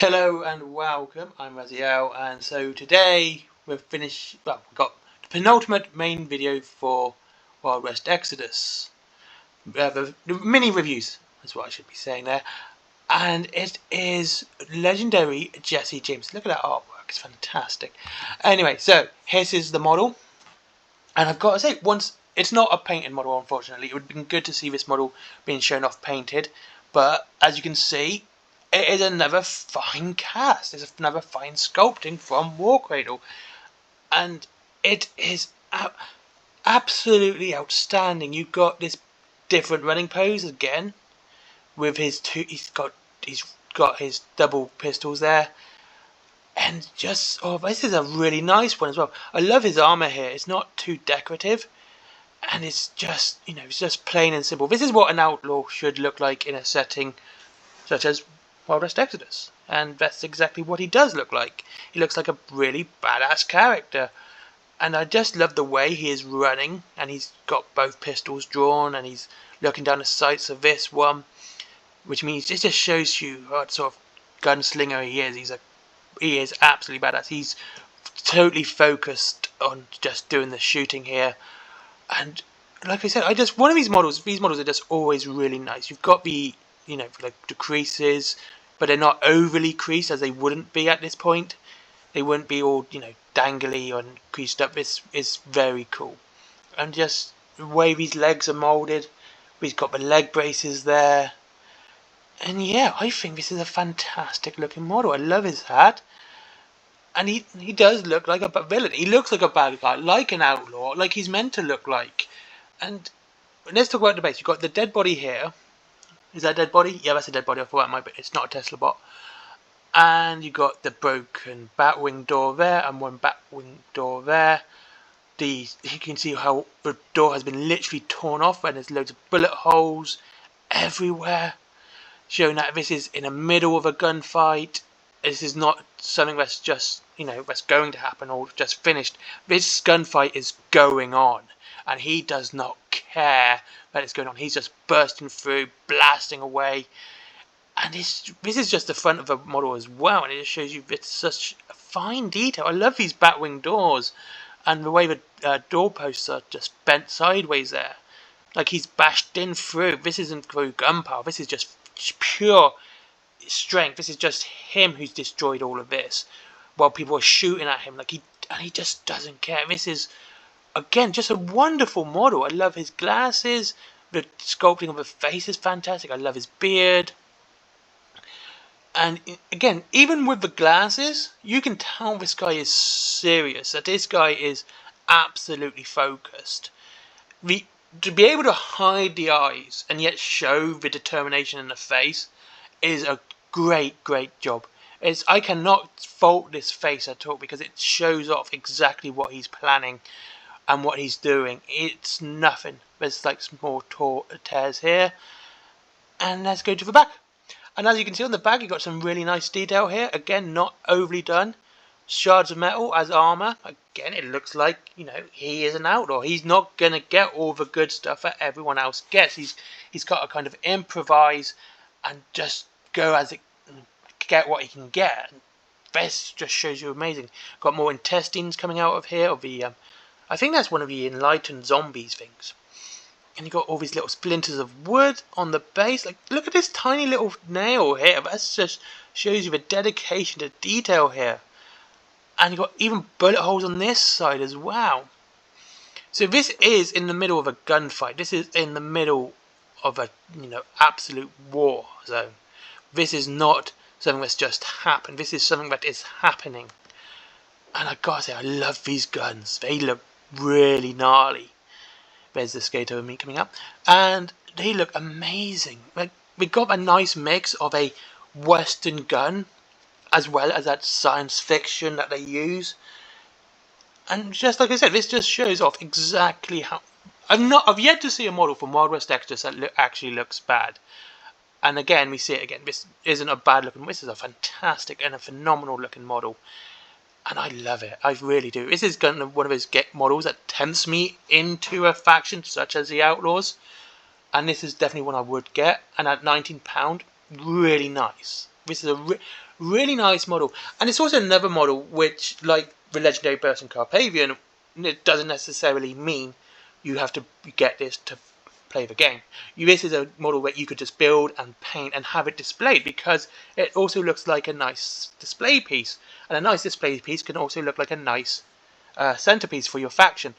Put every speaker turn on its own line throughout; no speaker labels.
Hello and welcome. I'm Raziel, and so today we've finished. Well, we've got the penultimate main video for Wild West Exodus. The mini reviews. That's what I should be saying there. And it is legendary Jesse James. Look at that artwork; it's fantastic. Anyway, so here's the model, and I've got to say, once it's not a painted model, unfortunately. It would have been good to see this model being shown off painted, but as you can see, it is another fine cast. It's another fine sculpting from War Cradle, and it is absolutely outstanding. You've got this different running pose again with his two. He's got his double pistols there, and just this is a really nice one as well. I love his armor here. It's not too decorative, and it's just it's just plain and simple. This is what an outlaw should look like in a setting such as Wild West Exodus, and that's exactly what he does look like. He looks like a really badass character, and I just love the way he is running, and he's got both pistols drawn, and he's looking down the sights of this one, which means it just shows you what sort of gunslinger he is. He is absolutely badass. He's totally focused on just doing the shooting here. And like I said, one of these models. These models are just always really nice. You've got the like the creases, but they're not overly creased as they wouldn't be at this point. They wouldn't be all dangly and creased up. This is very cool, and just the way these legs are molded. We've got the leg braces there, and yeah, I think this is a fantastic looking model. I love his hat. And he does look like a villain. He looks like a bad guy, like an outlaw, like he's meant to look like. And let's talk about the base. You've got the dead body here. Is that a dead body? Yeah, that's a dead body. I thought that might be. It's not a Tesla bot. And you've got the broken batwing door there and one batwing door there. You can see how the door has been literally torn off and there's loads of bullet holes everywhere, showing that this is in the middle of a gunfight. This is not something that's just that's going to happen or just finished. This gunfight is going on, and he does not care that it's going on. He's just bursting through, blasting away, and this is just the front of the model as well, and it just shows you it's such a fine detail. I love these batwing doors, and the way the doorposts are just bent sideways there, like he's bashed in through. This isn't through gunpowder. This is just pure strength. This is just him who's destroyed all of this, while people are shooting at him. He just doesn't care. This is again just a wonderful model. I love his glasses. The sculpting of the face is fantastic. I love his beard. And again, even with the glasses, you can tell this guy is serious. That this guy is absolutely focused. To be able to hide the eyes and yet show the determination in the face is a great job. I cannot fault this face at all because it shows off exactly what he's planning and what he's doing. It's nothing. There's like small tears here. And let's go to the back. And as you can see on the back, you've got some really nice detail here. Again, not overly done. Shards of metal as armor. Again, it looks like, he is an outlaw. He's not going to get all the good stuff that everyone else gets. He's got to kind of improvise and just go as it, get what he can get. This just shows you amazing. Got more intestines coming out of here. I think that's one of the enlightened zombies things. And you got all these little splinters of wood on the base. Like, look at this tiny little nail here. That just shows you the dedication to detail here. And you got even bullet holes on this side as well. So this is in the middle of a gunfight. This is in the middle of a absolute war zone. This is not something that's just happened. This is something that is happening. And I gotta say, I love these guns. They look really gnarly. There's the skater of me coming up, and they look amazing. Like, we got a nice mix of a Western gun as well as that science fiction that they use. And just like I said, this just shows off exactly how. I've yet to see a model from Wild West Exodus that actually looks bad. And again, we see it again. This isn't a bad looking. This is a fantastic and a phenomenal looking model. And I love it. I really do. This is one of those models that tempts me into a faction such as the Outlaws. And this is definitely one I would get. And at £19, really nice. This is a really nice model, and it's also another model which, like the legendary burst in Carpavian, it doesn't necessarily mean you have to get this to play the game. This is a model that you could just build and paint and have it displayed, because it also looks like a nice display piece, and a nice display piece can also look like a nice centerpiece for your faction.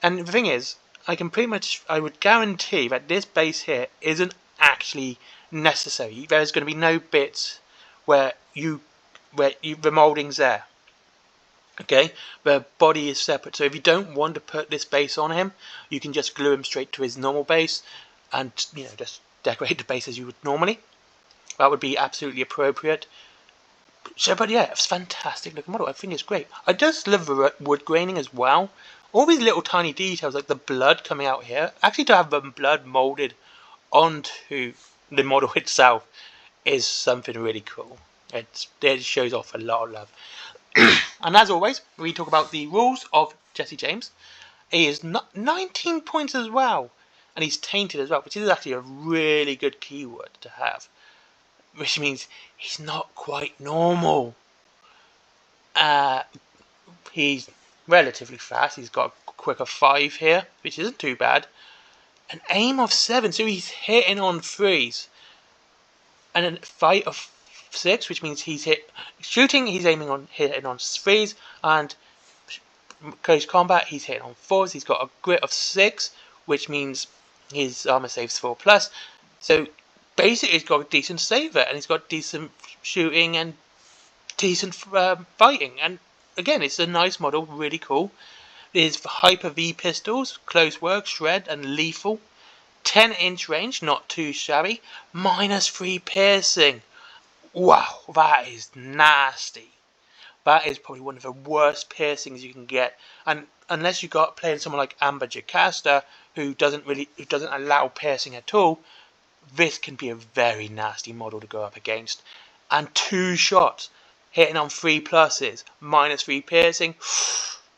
And the thing is, I would guarantee that this base here isn't actually necessary. There's going to be no bits where the moulding's there. Okay, the body is separate. So if you don't want to put this base on him, you can just glue him straight to his normal base, and just decorate the base as you would normally. That would be absolutely appropriate. So, but yeah, it's a fantastic looking model. I think it's great. I just love the wood graining as well. All these little tiny details, like the blood coming out here. Actually, to have the blood molded onto the model itself is something really cool. It shows off a lot of love. And as always, we talk about the rules of Jesse James. He is 19 points as well, and he's tainted as well, which is actually a really good keyword to have. Which means he's not quite normal. He's relatively fast. He's got a quick of 5 here, which isn't too bad. An aim of 7, so he's hitting on 3s. And a fight of 6, which means he's hitting on 3s, and close combat he's hitting on 4s. He's got a grit of 6, which means his armor saves 4+. So basically he's got a decent saver, and he's got decent shooting and decent fighting. And again, it's a nice model, really cool. There's Hyper V pistols, close work, shred, and lethal. 10-inch range, not too shabby. -3 piercing. Wow, that is nasty. That is probably one of the worst piercings you can get. And unless you got playing someone like Amber Jocasta, who doesn't allow piercing at all, this can be a very nasty model to go up against. And 2 shots, hitting on 3+, -3 piercing.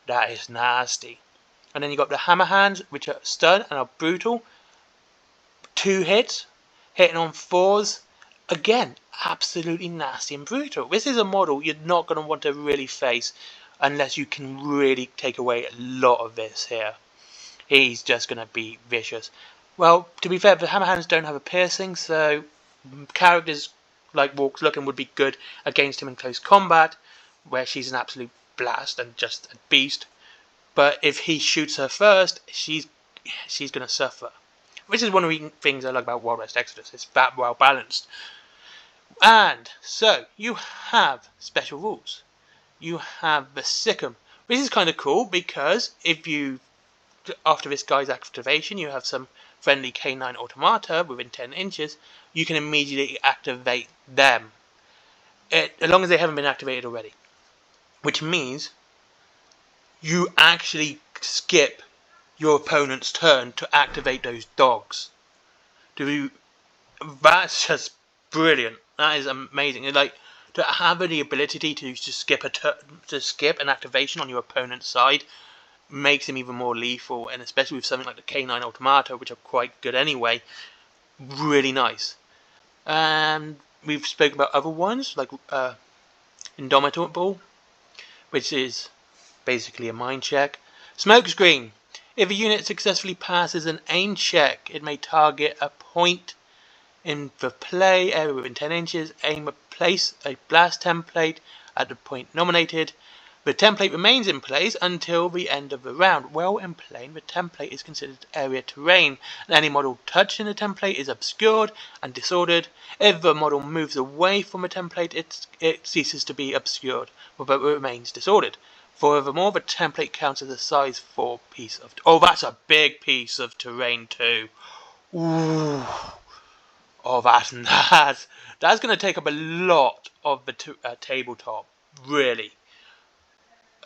That is nasty. And then you got the hammer hands, which are stun and are brutal. 2 hits, hitting on 4s. Again, absolutely nasty and brutal. This is a model you're not going to want to really face unless you can really take away a lot of this here. He's just going to be vicious. Well, to be fair, the hammer hands don't have a piercing, so characters like Walk's Looking would be good against him in close combat, where she's an absolute blast and just a beast. But if he shoots her first, she's going to suffer. Which is one of the things I like about Wild West Exodus. It's that well balanced. And so you have special rules. You have the Sikkim. This is kind of cool because after this guy's activation, you have some friendly K9 automata within 10 inches. You can immediately activate them, as long as they haven't been activated already. Which means you actually skip your opponent's turn to activate those dogs. That's just brilliant. That is amazing. Like, to have the ability to skip an activation on your opponent's side makes him even more lethal, and especially with something like the K9 Automata, which are quite good anyway, really nice. And we've spoken about other ones like Indomitable, which is basically a mind check. Smokescreen. If a unit successfully passes an aim check, it may target a point in the play area within 10 inches. Aim place a blast template at the point nominated. The template remains in place until the end of the round. While in play, the template is considered area terrain, and any model touching the template is obscured and disordered. If the model moves away from the template, it ceases to be obscured, but remains disordered. Furthermore, the template counts as a size 4 piece of... Oh, that's a big piece of terrain too. Ooh. Oh, that's going to take up a lot of the tabletop, really.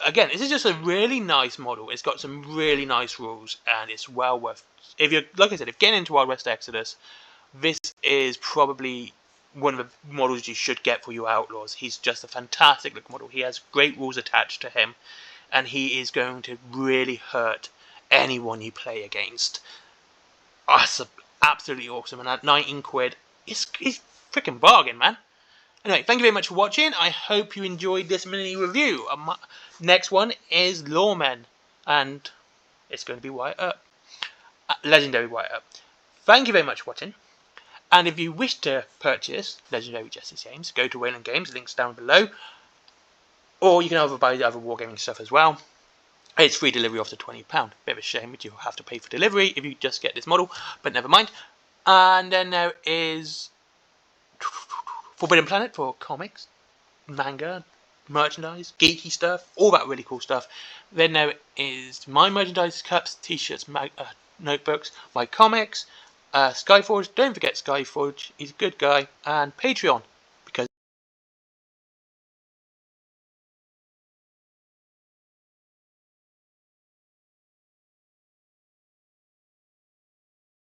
Again, this is just a really nice model. It's got some really nice rules, and it's well worth... like I said, if getting into Wild West Exodus, this is probably one of the models you should get for your Outlaws. He's just a fantastic looking model. He has great rules attached to him, and he is going to really hurt anyone you play against. That's absolutely awesome, and at 19 quid, it's freaking bargain, man. Anyway, thank you very much for watching. I hope you enjoyed this mini review. Next one is Lawmen, and it's going to be Wyatt Earp. Legendary Wyatt Earp. Thank you very much for watching. And if you wish to purchase Legendary Justice games, go to Wayland Games, links down below. Or you can either buy the other wargaming stuff as well. It's free delivery after £20. Bit of a shame, but you'll have to pay for delivery if you just get this model, but never mind. And then there is Forbidden Planet for comics, manga, merchandise, geeky stuff, all that really cool stuff. Then there is my merchandise, cups, t-shirts, notebooks, my comics, Skyforge. Don't forget Skyforge, he's a good guy, and Patreon.